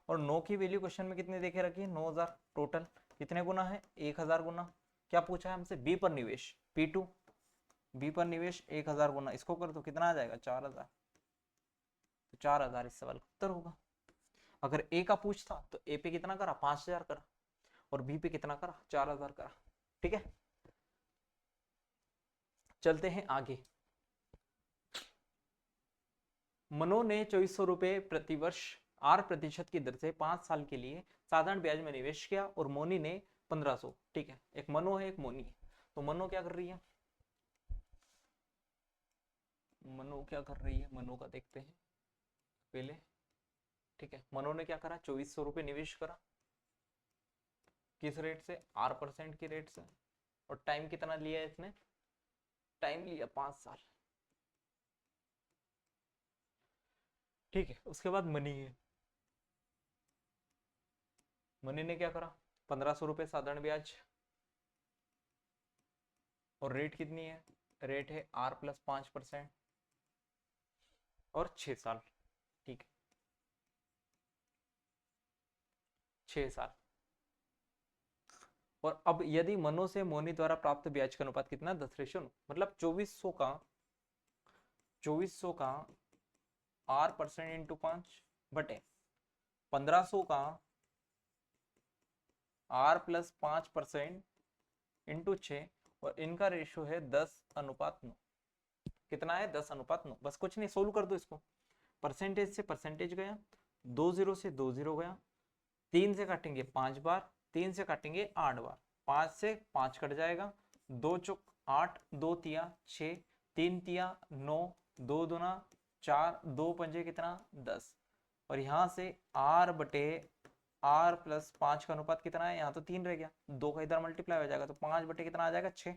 और 9 की वैल्यू क्वेश्चन में कितने देखे रखी है 9,000। टोटल कितने गुना है 1,000 गुना। क्या पूछा है हमसे, बी पर निवेश P2, बी पर निवेश 1,000 गुना, इसको कर तो कितना आ जाएगा 4,000। तो 4,000 इस सवाल का उत्तर होगा। अगर ए का पूछता तो ए पे कितना करा 5,000 करा, और बी पे कितना करा 4,000 करा। ठीक है, चलते हैं आगे। मनो ने 2,400 रुपए प्रतिवर्ष 8% की दर से 5 साल के लिए साधारण ब्याज में निवेश किया, और मोनी ने 1,500। ठीक है, एक मनो है एक मोनी है। तो मनो क्या कर रही है, मनो क्या कर रही है, मनो का देखते हैं पहले। ठीक है, मनो ने क्या करा 2,400 रुपए निवेश करा, किस रेट से 8% की रेट से, और टाइम कितना लिया है इसने, टाइम लिया 5 साल। ठीक है, उसके बाद मनी है, मनी ने क्या करा 1,500 रुपए साधारण ब्याज, और रेट कितनी है, रेट है R+5% और 6 साल। ठीक है, 6 साल। और अब यदि मनो से मोनी द्वारा प्राप्त ब्याज का अनुपात कितना 10:9, मतलब 2400 का R% इंटू 5 बटे 1,500 का R+5% इंटू 6, और इनका रेशियो है 10:9। कितना है 10:9। बस कुछ नहीं, सोल्व कर दो इसको। परसेंटेज से परसेंटेज गया, 2 जीरो से 2 जीरो गया, 3 से काटेंगे 5 बार, 3 से काटेंगे 8 बार, 5 से 5 कट जाएगा, 2 चौक 8, 2 तिया 6, 3 तिया 9, 2 दूना 4, 2 पंजे कितना 10, और यहाँ से R/R+5 का अनुपात कितना है, यहाँ तो 3 रह गया, 2 का इधर मल्टीप्लाई हो जाएगा, तो 5 बटे कितना आ जाएगा 6,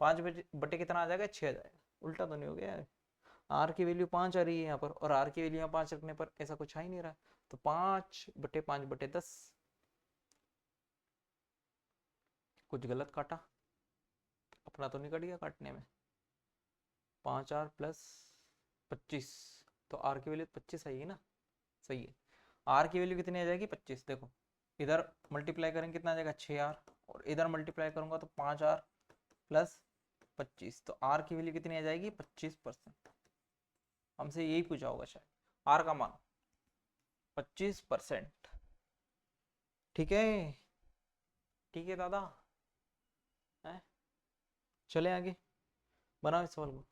5 बटे कितना आ जाएगा 6 आ जाएगा। उल्टा तो नहीं हो गया, आर की वैल्यू 5 आ रही है यहाँ पर, और आर की वैल्यू यहाँ 5 रखने पर ऐसा कुछ आ ही नहीं रहा, तो 5/5/10। कुछ गलत काटा, अपना तो नहीं कट गया काटने में। 5R+25, तो आर की वैल्यू 25 आएगी ना, सही है। आर की वैल्यू कितनी आ जाएगी 25, देखो इधर मल्टीप्लाई करेंगे कितना आ जाएगा 6R, और इधर मल्टीप्लाई करूंगा तो 5R+25, तो आर की वैल्यू कितनी आ जाएगी 25%। हमसे यही पूछा होगा शायद, आर का मान 25%। ठीक है, ठीक है दादा है? चले आगे, बनाओ इस सवाल को।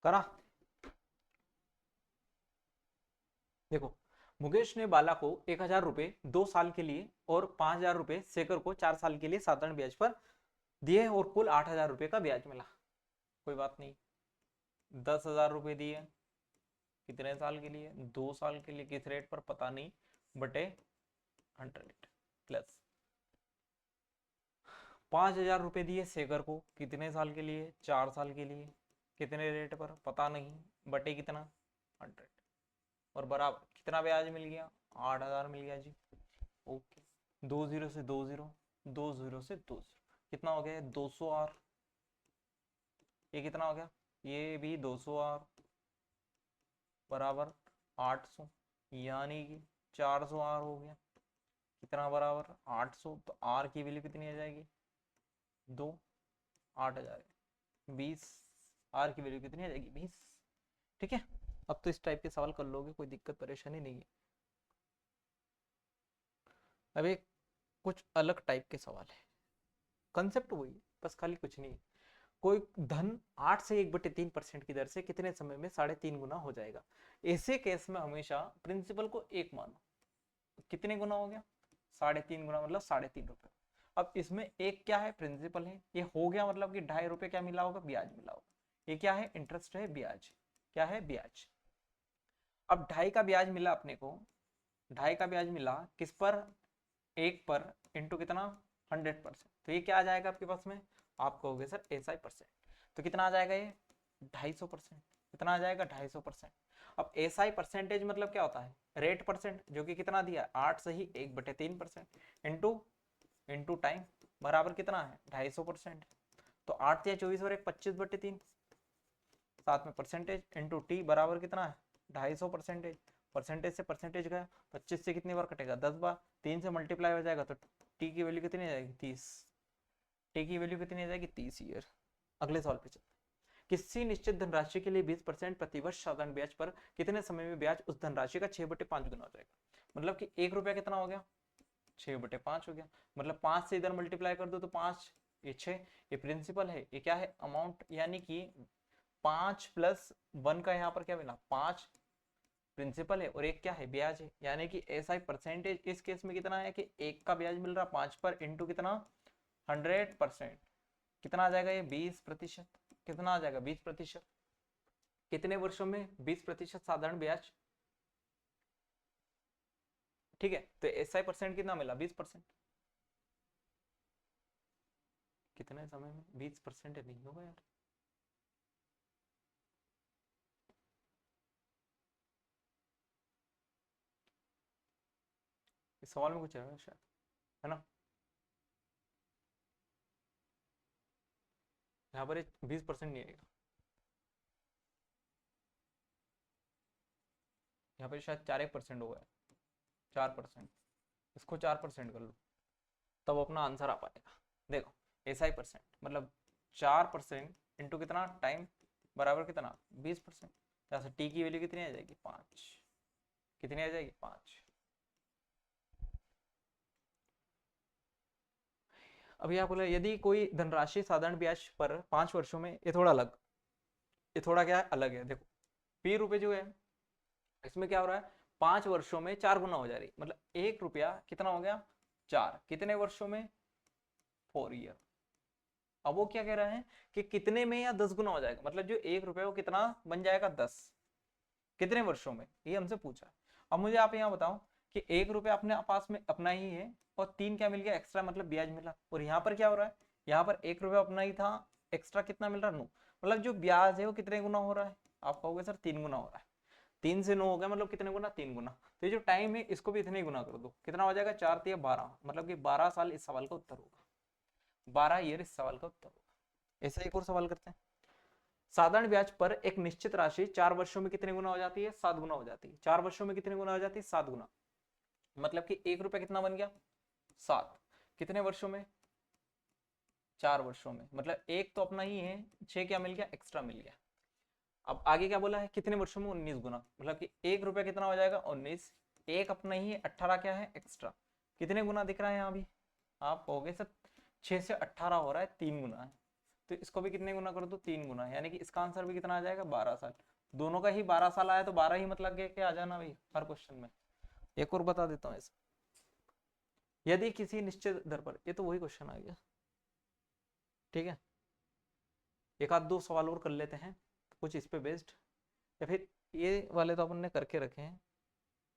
करा। देखो, मुकेश ने बाला को 1,000 रुपए 2 साल के लिए और 5,000 रुपए शेखर को 4 साल के लिए साधारण ब्याज पर दिए और कुल 8,000 रुपए का ब्याज मिला। कोई बात नहीं, 10,000 रुपए दिए, कितने साल के लिए? 2 साल के लिए। किस रेट पर पता नहीं, बटे 100 प्लस 5,000 रुपए दिए शेखर को, कितने साल के लिए? 4 साल के लिए। कितने रेट पर पता नहीं, बटे कितना? 100, और बराबर कितना ब्याज मिल गया? 8,000 मिल गया जी। ओके, 20 से 20, 20 से 20, कितना हो गया? 200 आर। ये कितना हो गया? ये भी 200 आर बराबर 800, यानी कि 400 आर हो गया। कितना बराबर? 800। तो आर की वैल्यू कितनी आ जाएगी? 2, 8,000, 20। आर की वैल्यू कितनी आ जाएगी? 20। ठीक है, अब तो इस टाइप के सवाल कर लोगे, कोई दिक्कत परेशानी नहीं है। अब एक कुछ अलग टाइप के सवाल है, कंसेप्ट वही है, बस खाली कुछ नहीं है। कोई धन 8 से 1/3% की दर से कितने समय में 3.5 गुना हो जाएगा? ऐसे केस में हमेशा प्रिंसिपल को 1 मानो। कितने गुना हो गया? 3.5 गुना, मतलब 3.5 रुपए। अब इसमें एक क्या है? प्रिंसिपल है। ये हो गया मतलब कि 2.5 रुपए क्या मिला होगा? ब्याज मिला होगा। ये क्या है? इंटरेस्ट है, ब्याज। क्या है? ब्याज। अब 2.5 का ब्याज मिला अपने को, 2.5 का ब्याज मिला किस पर? 1 पर, इंटू कितना? 100%। तो ये क्या आ जाएगा आपके पास में? आप कहोगे सर SI%, तो कितना आ जाएगा ये? 250%। कितना आ जाएगा? 250%। अब SI परसेंटेज मतलब क्या होता है? रेट परसेंट, जो कि कितना दिया? 8 से ही 1/3%, इंटू टाइम, बराबर कितना है? 250%। तो 8 या 24 और 1 25/3, साथ में परसेंटेज, इंटू टी, बराबर कितना है? 250%। परसेंटेज से परसेंटेज गया, 25 से कितनी बार कटेगा? 10 बार। 3 से मल्टीप्लाई हो जाएगा, तो टी की वैल्यू कितनी आ जाएगी? 30। टी की वैल्यू कितनी आ जाएगी? 30 ईयर। अगले सवाल पे चलते हैं। किसी निश्चित धनराशि के लिए 20% प्रतिवर्ष साधारण ब्याज पर कितने समय में ब्याज उस धनराशि का 6/5 गुना हो जाएगा? मतलब कि 1 रुपया कितना हो गया? 6/5 हो गया। मतलब 5 से इधर मल्टीप्लाई कर दो तो 5, ये 6। ये प्रिंसिपल है, ये क्या है? अमाउंट, यानी कि 5 प्लस 1 का यहाँ पर क्या मिला? 5 प्रिंसिपल है और एक क्या है? ब्याज है। यानी कि SI परसेंटेज इस केस में कितना है कि 1 का ब्याज मिल रहा 5 पर, इंटू कितना? 100%। कितना आ जाएगा ये? 20%। कितना आ जाएगा? 20%। कितने वर्षों में 20% साधारण ब्याज? ठीक है, तो SI परसेंट कितना मिला? 20%। कितने समय में? 20% नहीं होगा यार। इस सवाल में कुछ है शायद, है ना? यहाँ पर 20% नहीं आएगा, यहाँ पर शायद 4% होगा। 4%, इसको 4% कर लो, तब अपना आंसर आ पाएगा। देखो, SI परसेंट मतलब 4% इंटू कितना? टाइम, बराबर कितना? 20%। यहाँ से टी की वैल्यू कितनी आ जाएगी? 5। कितनी आ जाएगी? 5। अब यहाँ बोला यदि कोई धनराशि साधारण ब्याज पर 5 वर्षों में, ये थोड़ा अलग, ये थोड़ा क्या है? अलग है। देखो, P रुपए जो है, इसमें क्या हो रहा है? 5 वर्षों में 4 गुना हो जा रही, मतलब 1 रुपया कितना हो गया? 4। कितने वर्षों में? 4 ईयर। अब वो क्या कह रहे हैं कि कितने में या 10 गुना हो जाएगा, मतलब जो 1 रुपया वो कितना बन जाएगा? 10। कितने वर्षों में, ये हमसे पूछा। अब मुझे आप यहाँ बताओ कि 1 रुपया अपने पास में अपना ही है और 3 क्या मिल गया? एक्स्ट्रा, मतलब ब्याज मिला। और यहाँ पर क्या हो रहा है? यहाँ पर 1 रुपया अपना ही था, एक्स्ट्रा कितना मिल रहा है? 9। मतलब जो ब्याज है वो कितने गुना हो रहा है? आप कहोगे सर 3 गुना हो रहा है। 3 से 9 हो गया, मतलब कितने गुना? 3 गुना। तो ये जो टाइम है इसको भी इतने गुना कर दो, कितना हो जाएगा? 4 3 12, मतलब कि 12 साल इस सवाल का उत्तर होगा। 12 ईयर इस सवाल का उत्तर होगा। ऐसा एक और सवाल करते हैं। साधारण ब्याज पर एक निश्चित राशि 4 वर्षों में कितने गुना हो जाती है? 7 गुना हो जाती है। 4 वर्षों में कितने गुना हो जाती है? 7 गुना। मतलब कि 1 रुपया कितना बन गया? 7। कितने वर्षों में? 4 वर्षों में। मतलब एक तो अपना ही है, 6 क्या मिल गया? एक्स्ट्रा मिल गया। अब आगे क्या बोला है? कितने वर्षों में? 19 गुना। मतलब कि 1 रुपया कितना हो जाएगा? 19। एक अपना ही है, 18 क्या है? एक्स्ट्रा। कितने गुना दिख रहा है यहाँ भी? आप कहोगे सर 6 से 18 हो रहा है, 3 गुना है। तो इसको भी कितने गुना कर दो, 3 गुना, यानी कि इसका आंसर भी कितना आ जाएगा, 12 साल। दोनों का ही 12 साल आया तो 12 ही मत लग के आ जाना भाई हर क्वेश्चन में। एक और बता देता हूँ ऐसा, यदि किसी निश्चित दर पर, ये तो वही क्वेश्चन आ गया, ठीक है। एक आध दो सवाल और कर लेते हैं कुछ इस पे बेस्ड, या फिर ये वाले तो अपन ने करके रखे हैं।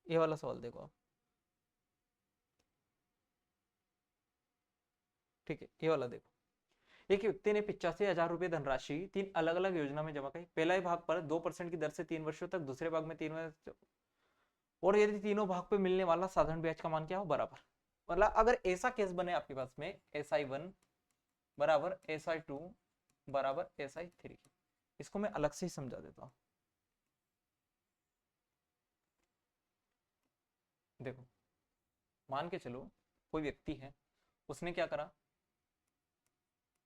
ये वाला सवाल देखो आप, ठीक है, ये वाला देखो। एक व्यक्ति ने 85,000 रुपए धनराशि 3 अलग अलग योजना में जमा की। पहला भाग पर 2% की दर से 3 वर्षों तक, दूसरे भाग में 3 वर्ष, और यदि तीनों भाग पे मिलने वाला साधारण ब्याज का मान क्या हो, बराबर। मतलब अगर ऐसा केस बने आपके पास में, SI1 बराबर SI2 बराबर SI3, इसको मैं अलग से ही समझा देता हूं। देखो मान के चलो कोई व्यक्ति है, उसने क्या करा,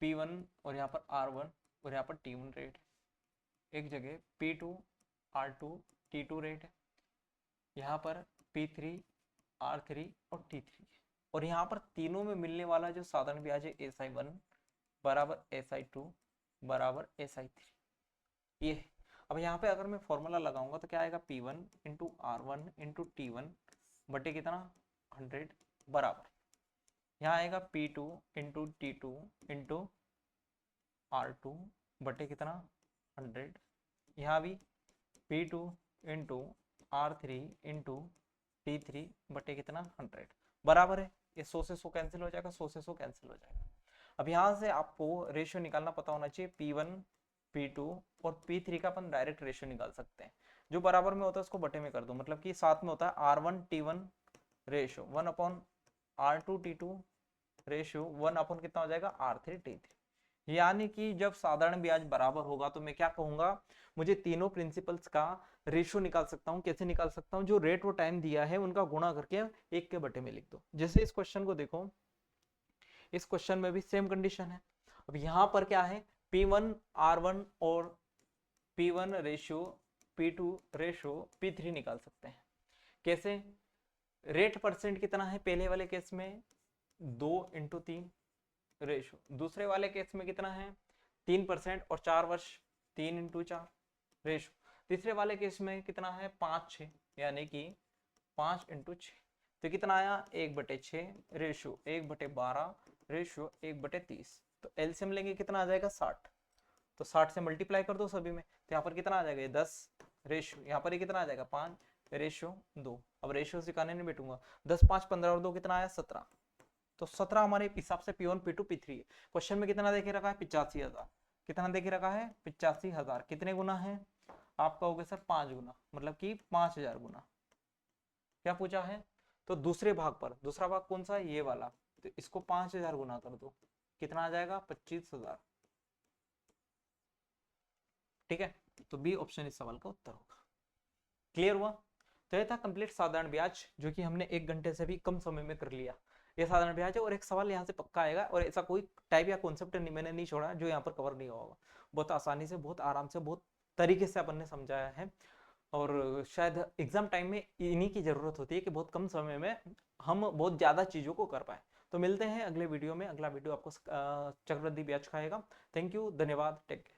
P1 और यहाँ पर R1 और यहाँ पर T1 रेट, एक जगह P2 R2 T2 रेट है, यहाँ पर P3 R3 और T3, और यहाँ पर तीनों में मिलने वाला जो साधारण ब्याज है SI1 बराबर SI2 बराबर SI3, ये। अब यहाँ पे अगर मैं फॉर्मूला लगाऊंगा तो क्या आएगा, P1 into R1 into T1 बटे कितना 100 बराबर, यहाँ आएगा P2 into T2 into R2 बटे कितना 100, यहाँ भी P2 into R3 into T3 बटे कितना 100 बराबर है। ये 100 से 100 कैंसिल हो जाएगा, 100 से 100 कैंसिल हो जाएगा। अब यहाँ से आपको रेशियो निकालना पता होना चाहिए, P1 P2 और P3 का अपन डायरेक्ट रेशियो निकाल सकते हैं। जो बराबर में होता है उसको बटे में कर दो, मतलब कि साथ में होता है R1 T1 ratio 1 upon R2 T2 ratio 1 upon कितना हो जाएगा R3 T3। यानी कि जब साधारण ब्याज बराबर होगा तो मैं क्या कहूंगा, मुझे तीनों प्रिंसिपल्स का रेशियो निकाल सकता हूं। कैसे निकाल सकता हूं, जो रेट वो टाइम दिया है उनका गुणा करके 1 के बटे में लिख दो। जैसे इस क्वेश्चन को देखो, इस क्वेश्चन में भी सेम कंडीशन है। अब यहाँ पर क्या है, P1 R1 और P1 ratio P2 ratio P3 निकाल सकते हैं। कैसे, रेट परसेंट कितना है पहले वाले केस में 2 इंटू 3 रेशो, दूसरे वाले केस में कितना है 3% और 4 वर्ष 3 इंटू 4 रेशो, तीसरे वाले केस में कितना है 5-6 यानी कि 5 इंटू 6, तो कितना आया 1/6 रेशो 1/12 रेशो 1/30, तो एलसीएम लेंगे कितना आ जाएगा 60, तो 60 से मल्टीप्लाई कर दो सभी में, तो यहाँ पर कितना आ जाएगा 10 रेशो, यहाँ पर कितना आ जाएगा 5 रेशो 2। अब रेशो सिखाने नहीं बैठूंगा, 10 5 15 और 2 कितना आया 17, तो 17 हमारे हिसाब से P1 P2 P3 है। क्वेश्चन में कितना देखे रखा है 85,000, कितना देखे रखा है 85,000, कितने गुना है आपका हो गया सर 5 गुना, मतलब कि 5,000 गुना क्या पूछा है। तो दूसरे भाग पर, दूसरा भाग कौन सा है ये वाला, तो इसको 5,000 गुना कर दो, कितना आ जाएगा 25,000, ठीक है। तो बी ऑप्शन इस सवाल का उत्तर होगा। क्लियर हुआ। तो यह था कंप्लीट साधारण ब्याज, जो कि हमने 1 घंटे से भी कम समय में कर लिया। ये साधारण ब्याज है, और एक सवाल यहाँ से पक्का आएगा, और ऐसा कोई टाइप या कॉन्सेप्ट मैंने नहीं छोड़ा जो यहाँ पर कवर नहीं होगा। बहुत आसानी से, बहुत आराम से, बहुत तरीके से अपन ने समझाया है, और शायद एग्जाम टाइम में इन्हीं की जरूरत होती है कि बहुत कम समय में हम बहुत ज्यादा चीजों को कर पाए। तो मिलते हैं अगले वीडियो में। अगला वीडियो आपको चक्रवृद्धि ब्याज का आएगा। थैंक यू, धन्यवाद, टेक केयर।